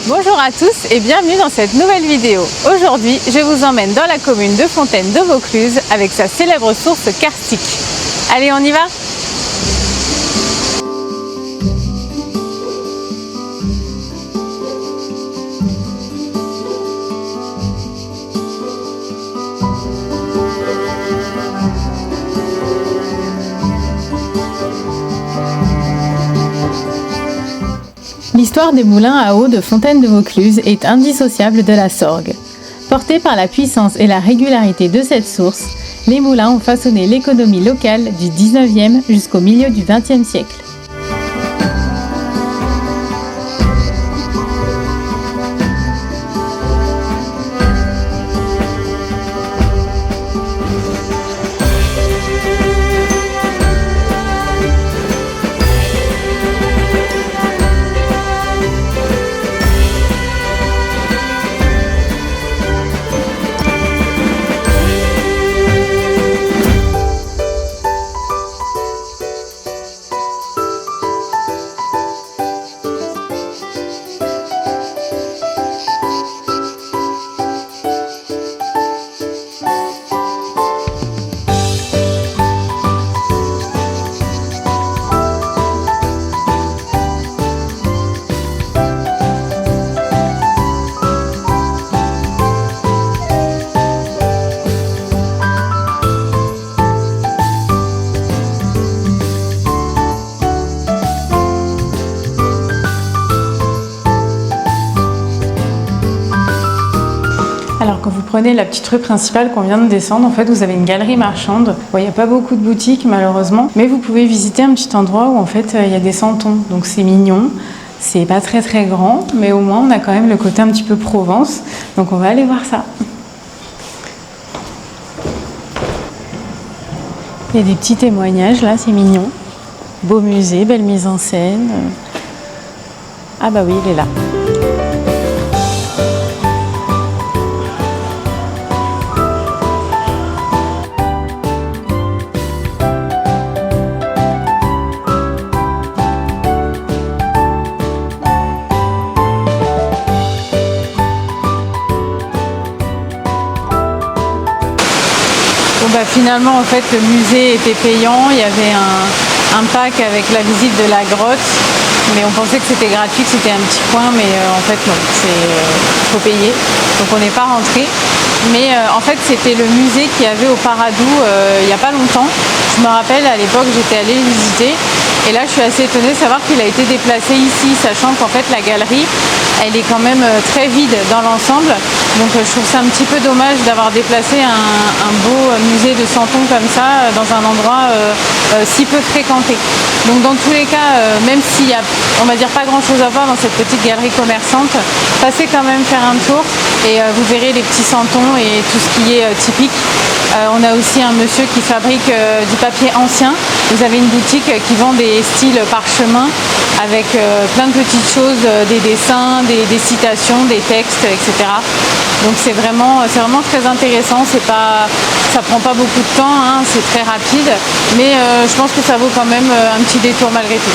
Bonjour à tous et bienvenue dans cette nouvelle vidéo. Aujourd'hui, je vous emmène dans la commune de Fontaine de Vaucluse avec sa célèbre source karstique. Allez, on y va ? L'histoire des moulins à eau de Fontaine de Vaucluse est indissociable de la Sorgue. Portés par la puissance et la régularité de cette source, les moulins ont façonné l'économie locale du 19e jusqu'au milieu du 20e siècle. Alors quand vous prenez la petite rue principale qu'on vient de descendre, en fait vous avez une galerie marchande. Bon, il n'y a pas beaucoup de boutiques malheureusement, mais vous pouvez visiter un petit endroit où en fait il y a des santons. Donc c'est mignon, c'est pas très grand, mais au moins on a quand même le côté un petit peu Provence. Donc on va aller voir ça. Il y a des petits témoignages là, c'est mignon. Beau musée, belle mise en scène. Ah bah oui, il est là. Finalement, en fait, le musée était payant. Il y avait un pack avec la visite de la grotte, mais on pensait que c'était gratuit, que c'était un petit coin, mais en fait non, faut payer. Donc on n'est pas rentré. Mais en fait, c'était le musée qu'il y avait au Paradou il n'y a pas longtemps. Je me rappelle, à l'époque, j'étais allée le visiter. Et là, je suis assez étonnée de savoir qu'il a été déplacé ici, sachant qu'en fait, la galerie, elle est quand même très vide dans l'ensemble. Donc je trouve ça un petit peu dommage d'avoir déplacé un beau musée de santons comme ça dans un endroit si peu fréquenté. Donc dans tous les cas, même s'il y a, on va dire, pas grand chose à voir dans cette petite galerie commerçante, passez quand même faire un tour et vous verrez les petits santons et tout ce qui est typique. On a aussi un monsieur qui fabrique du papier ancien. Vous avez une boutique qui vend des styles parchemin avec plein de petites choses, des dessins, des citations, des textes, etc. Donc c'est vraiment très intéressant. Ça prend pas beaucoup de temps, hein, c'est très rapide, mais je pense que ça vaut quand même un petit détour malgré tout.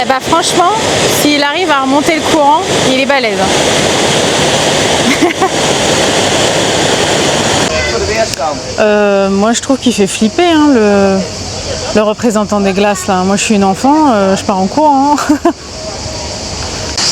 Bah franchement, s'il arrive à remonter le courant, il est balèze. Moi je trouve qu'il fait flipper hein, le représentant des glaces là. Moi je suis une enfant, je pars en courant.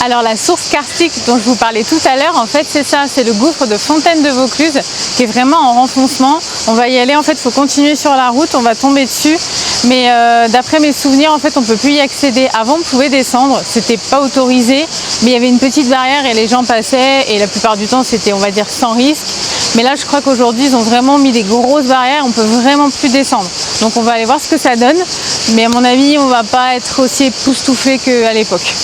Alors la source karstique dont je vous parlais tout à l'heure, en fait c'est ça, c'est le gouffre de Fontaine de Vaucluse qui est vraiment en renfoncement. On va y aller, en fait il faut continuer sur la route, on va tomber dessus. Mais d'après mes souvenirs, en fait on ne peut plus y accéder. Avant on pouvait descendre, c'était pas autorisé, mais il y avait une petite barrière et les gens passaient et la plupart du temps c'était, on va dire, sans risque. Mais là je crois qu'aujourd'hui ils ont vraiment mis des grosses barrières, on peut vraiment plus descendre. Donc on va aller voir ce que ça donne, mais à mon avis on va pas être aussi époustouflé qu'à l'époque.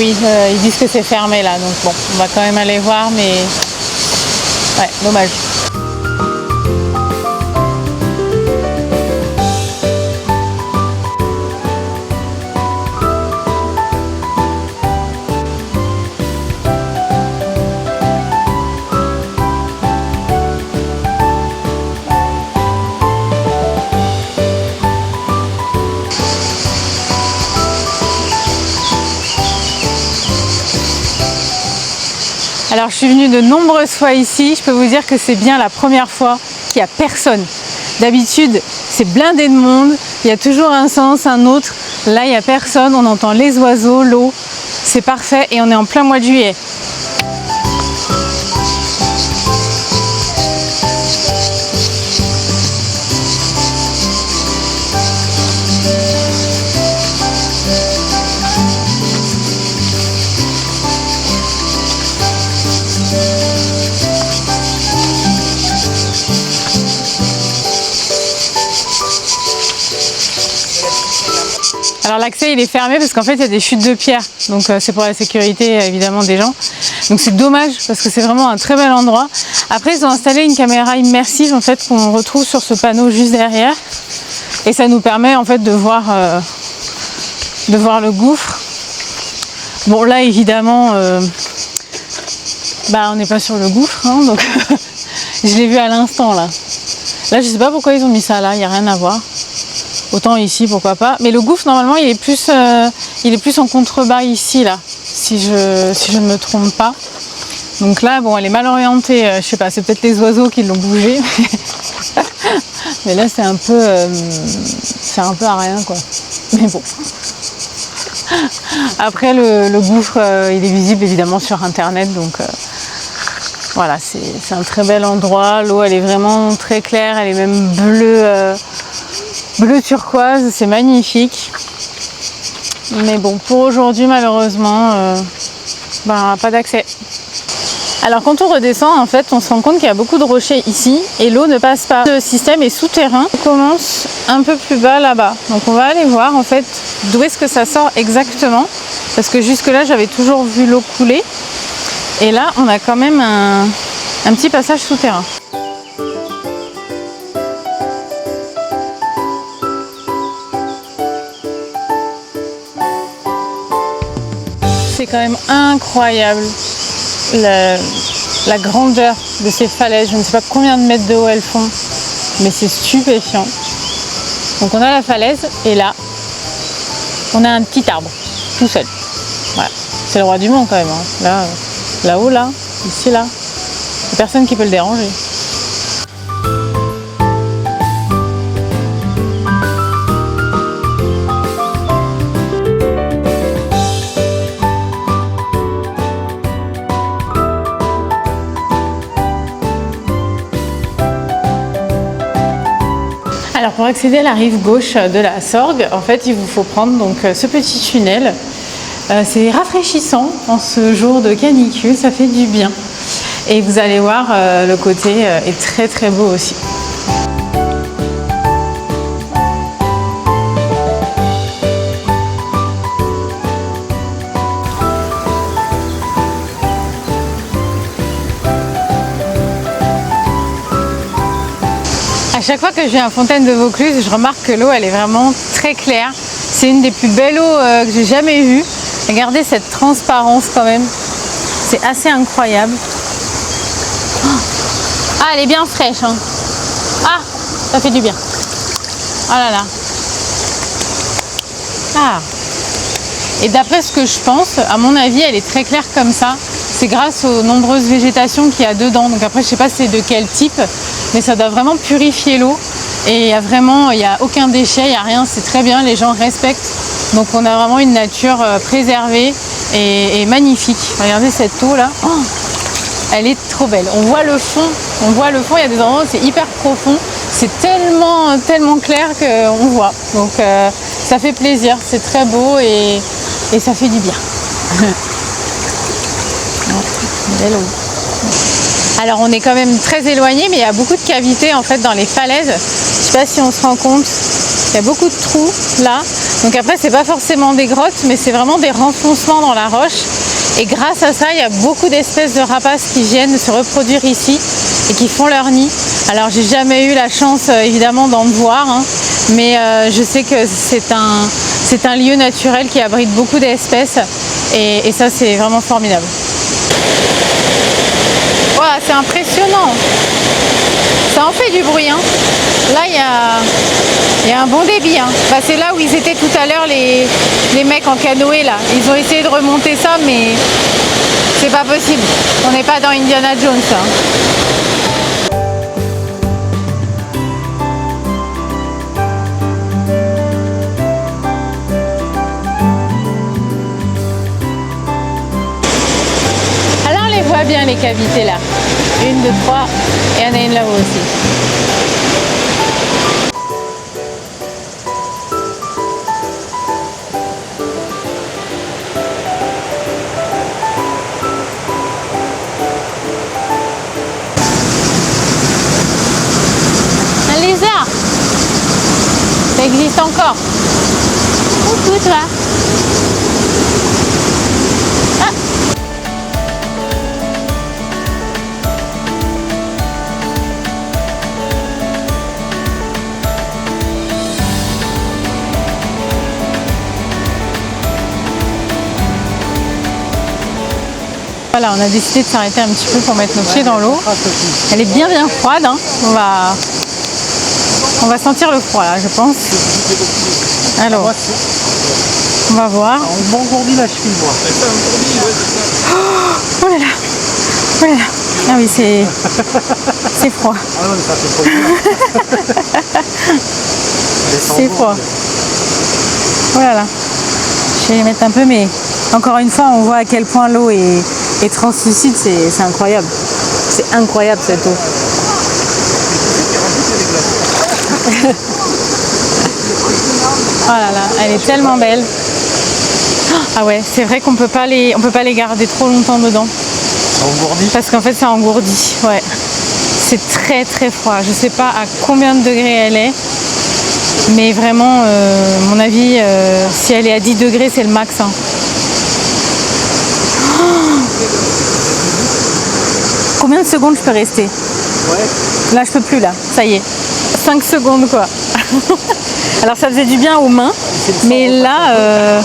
oui, ils disent que c'est fermé là, donc bon, on va quand même aller voir, mais ouais, dommage. Alors je suis venue de nombreuses fois ici, je peux vous dire que c'est bien la première fois qu'il n'y a personne. D'habitude c'est blindé de monde, il y a toujours un sens, un autre. Là il n'y a personne, on entend les oiseaux, l'eau, c'est parfait et on est en plein mois de juillet. Alors l'accès il est fermé parce qu'en fait il y a des chutes de pierre, donc c'est pour la sécurité évidemment des gens. Donc c'est dommage parce que c'est vraiment un très bel endroit. Après ils ont installé une caméra immersive en fait qu'on retrouve sur ce panneau juste derrière. Et ça nous permet en fait de voir le gouffre. Bon là évidemment on n'est pas sur le gouffre, hein, donc je l'ai vu à l'instant là. Là je sais pas pourquoi ils ont mis ça là, il n'y a rien à voir. Autant ici, pourquoi pas. Mais le gouffre, normalement, il est plus en contrebas ici, là, si je ne me trompe pas. Donc là, bon, elle est mal orientée. Je sais pas, c'est peut-être les oiseaux qui l'ont bougé. Mais là, c'est un peu à rien, quoi. Mais bon. Après, le gouffre, il est visible, évidemment, sur Internet. Donc, voilà, c'est un très bel endroit. L'eau, elle est vraiment très claire. Elle est même bleue... bleu turquoise, c'est magnifique. Mais bon, pour aujourd'hui, malheureusement, pas d'accès. Alors quand on redescend, en fait, on se rend compte qu'il y a beaucoup de rochers ici et l'eau ne passe pas. Le système est souterrain. On commence un peu plus bas là-bas. Donc on va aller voir en fait d'où est-ce que ça sort exactement. Parce que jusque-là, j'avais toujours vu l'eau couler. Et là, on a quand même un petit passage souterrain. C'est quand même incroyable la grandeur de ces falaises. Je ne sais pas combien de mètres de haut elles font, mais c'est stupéfiant. Donc on a la falaise et là, on a un petit arbre, tout seul. Voilà. C'est le roi du monde quand même. Hein. Là-haut, là, ici, là, il n'y a personne qui peut le déranger. Alors pour accéder à la rive gauche de la Sorgue, en fait, il vous faut prendre donc ce petit tunnel. C'est rafraîchissant en ce jour de canicule, ça fait du bien. Et vous allez voir, le côté est très très beau aussi. À chaque fois que je viens à Fontaine de Vaucluse, je remarque que l'eau elle est vraiment très claire. C'est une des plus belles eaux que j'ai jamais vues. Regardez cette transparence quand même. C'est assez incroyable. Ah, elle est bien fraîche. Hein. Ah, ça fait du bien. Oh là là. Ah. Et d'après ce que je pense, à mon avis, elle est très claire comme ça. C'est grâce aux nombreuses végétations qu'il y a dedans. Donc après, je sais pas c'est de quel type, mais ça doit vraiment purifier l'eau. Et il n'y a aucun déchet, il n'y a rien, c'est très bien, les gens respectent. Donc on a vraiment une nature préservée et magnifique. Regardez cette eau là, oh, elle est trop belle. On voit le fond, il y a des endroits où c'est hyper profond. C'est tellement clair qu'on voit. Donc ça fait plaisir, c'est très beau et ça fait du bien. Belle eau. Alors on est quand même très éloigné, mais il y a beaucoup de cavités en fait dans les falaises. Je ne sais pas si on se rend compte. Il y a beaucoup de trous là. Donc après, c'est pas forcément des grottes, mais c'est vraiment des renfoncements dans la roche. Et grâce à ça, il y a beaucoup d'espèces de rapaces qui viennent se reproduire ici et qui font leur nid. Alors j'ai jamais eu la chance évidemment d'en voir, hein, mais je sais que c'est un lieu naturel qui abrite beaucoup d'espèces et ça c'est vraiment formidable. Voilà, c'est impressionnant. Ça en fait du bruit, hein. Là il y a un bon débit, hein. Bah, c'est là où ils étaient tout à l'heure les mecs en canoë là. Ils ont essayé de remonter ça mais c'est pas possible. On n'est pas dans Indiana Jones, hein. Bien les cavités là, 1, 2, 3 et il y en a une là-haut aussi. Un lézard, ça existe encore. Coucou toi. Voilà, on a décidé de s'arrêter un petit peu pour mettre nos pieds dans l'eau. Elle est bien froide, hein. On va sentir le froid là, je pense. Alors, on va voir. On m'engourdit la cheville, moi. Oh là là, oh là là. Ah oui, c'est froid. Ah non, mais ça fait trop C'est froid. Oh là là. Je vais y mettre un peu, mais encore une fois, on voit à quel point l'eau est translucide, c'est incroyable. C'est incroyable cette eau. Oh là là, elle est tellement belle. Ah ouais, c'est vrai qu'on peut pas les garder trop longtemps dedans. Ça engourdit. Parce qu'en fait, ça engourdit. Ouais. C'est très froid. Je sais pas à combien de degrés elle est, mais vraiment, mon avis, si elle est à 10 degrés, c'est le max. Hein. Combien de secondes je peux rester? Ouais. Là, je peux plus, là. Ça y est. 5 secondes, quoi. Alors, ça faisait du bien aux mains. Mais là,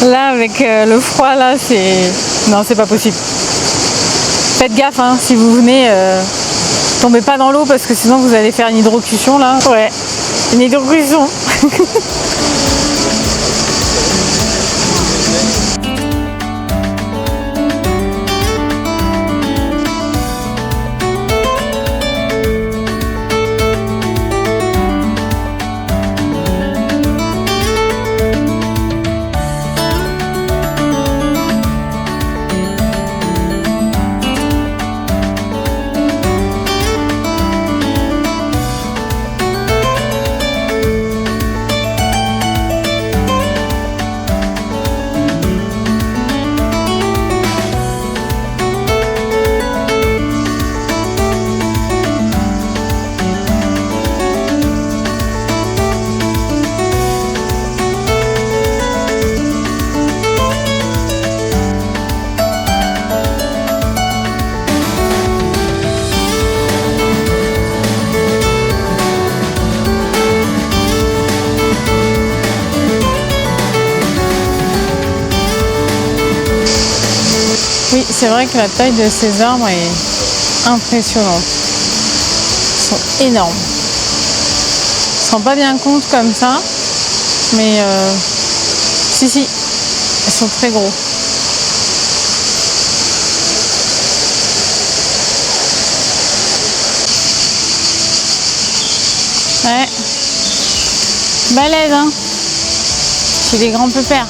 là, avec le froid, là, c'est... Non, c'est pas possible. Faites gaffe, hein. Si vous venez, tombez pas dans l'eau parce que sinon, vous allez faire une hydrocution, là. Ouais. Une hydrocution. Oui, c'est vrai que la taille de ces arbres est impressionnante. Ils sont énormes. On ne se rend pas bien compte comme ça, mais si, ils sont très gros. Ouais. Balèze, hein. J'ai des grands pépères.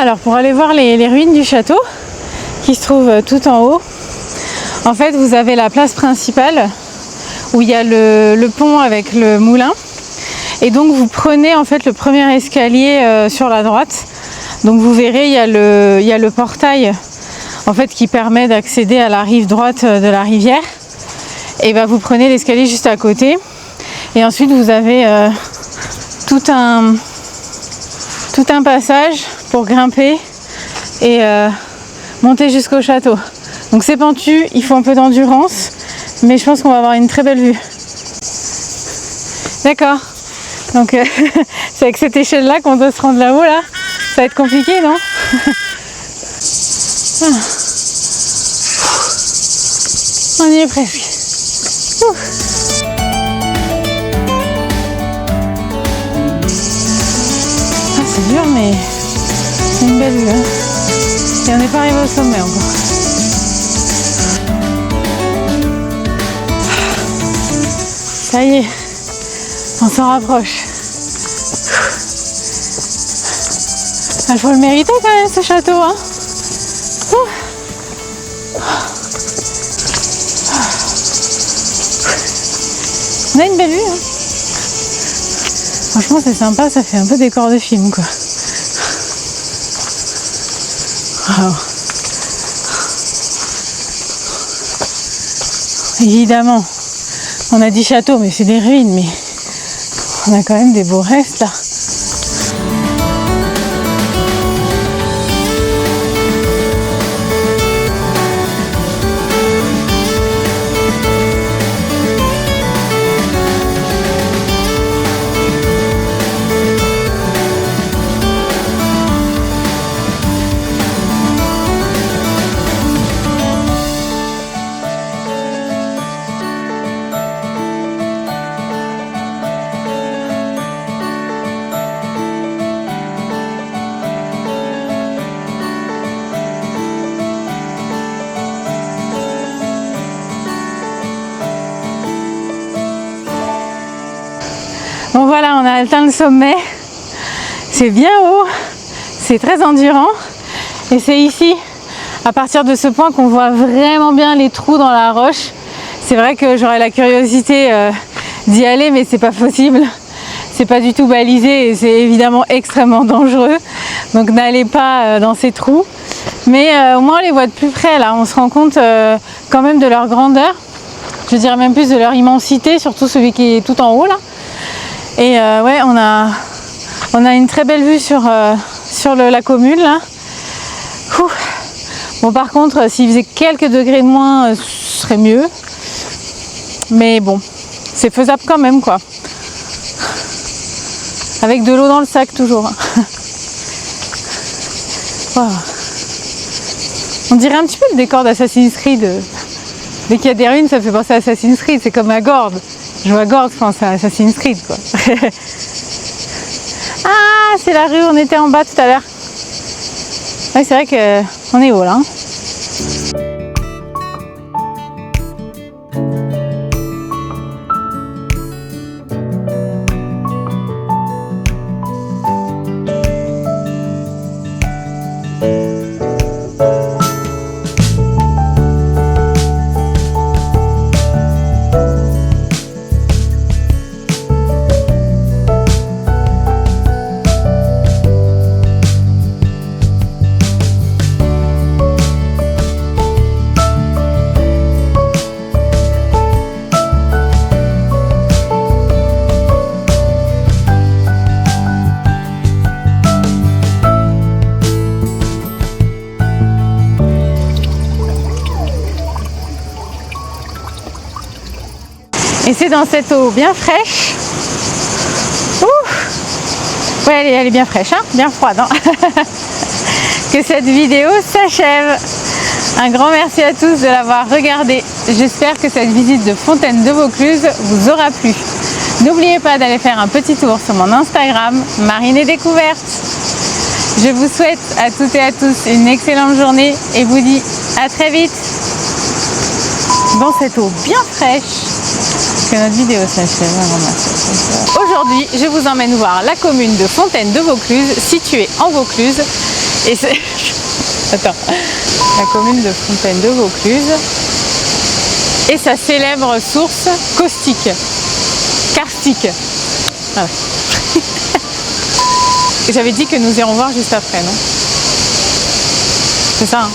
Alors pour aller voir les ruines du château qui se trouvent tout en haut, en fait vous avez la place principale où il y a le pont avec le moulin, et donc vous prenez en fait le premier escalier sur la droite. Donc vous verrez, il y a le portail en fait qui permet d'accéder à la rive droite de la rivière, et vous prenez l'escalier juste à côté, et ensuite vous avez tout un passage pour grimper et monter jusqu'au château. Donc c'est pentu, il faut un peu d'endurance, mais je pense qu'on va avoir une très belle vue. D'accord. Donc c'est avec cette échelle là qu'on doit se rendre là-haut là. Ça va être compliqué, non? On y est presque. C'est dur, mais c'est une belle vue. Hein. Et on n'est pas arrivé au sommet encore. Ça y est, on s'en rapproche. Il faut le mériter quand même, ce château. Hein. On a une belle vue. Hein. Franchement, c'est sympa, ça fait un peu décor de film, quoi. Wow. Évidemment, on a dit château, mais c'est des ruines, mais on a quand même des beaux restes là. Bon voilà, on a atteint le sommet. C'est bien haut, c'est très endurant. Et c'est ici, à partir de ce point, qu'on voit vraiment bien les trous dans la roche. C'est vrai que j'aurais la curiosité d'y aller, mais c'est pas possible. C'est pas du tout balisé et c'est évidemment extrêmement dangereux. Donc n'allez pas dans ces trous. Mais au moins on les voit de plus près là. On se rend compte quand même de leur grandeur. Je dirais même plus de leur immensité, surtout celui qui est tout en haut là. Et ouais, on a une très belle vue sur la commune là. Bon, par contre, s'il faisait quelques degrés de moins, ce serait mieux. Mais bon, c'est faisable quand même, quoi. Avec de l'eau dans le sac toujours. Wow. On dirait un petit peu le décor d'Assassin's Creed. Dès qu'il y a des ruines, ça fait penser à Assassin's Creed. C'est comme à Gordes. Je vois Gordes, je pense à Assassin's Creed, quoi. Ah, c'est la rue où on était en bas tout à l'heure. Ouais, c'est vrai qu'on est haut là. Hein. Et c'est dans cette eau bien fraîche. Ouh, ouais, elle est bien fraîche, hein, bien froide, hein, que cette vidéo s'achève. Un grand merci à tous de l'avoir regardé. J'espère que cette visite de Fontaine de Vaucluse vous aura plu. N'oubliez pas d'aller faire un petit tour sur mon Instagram, Marine et Découverte. Je vous souhaite à toutes et à tous une excellente journée et vous dis à très vite dans cette eau bien fraîche. Que notre vidéo s'achève. Aujourd'hui, je vous emmène voir la commune de Fontaine de Vaucluse, située en Vaucluse. Et c'est... Attends. La commune de Fontaine de Vaucluse et sa célèbre source caustique. Karstique. Ah ouais. J'avais dit que nous irons voir juste après, non? C'est ça, hein?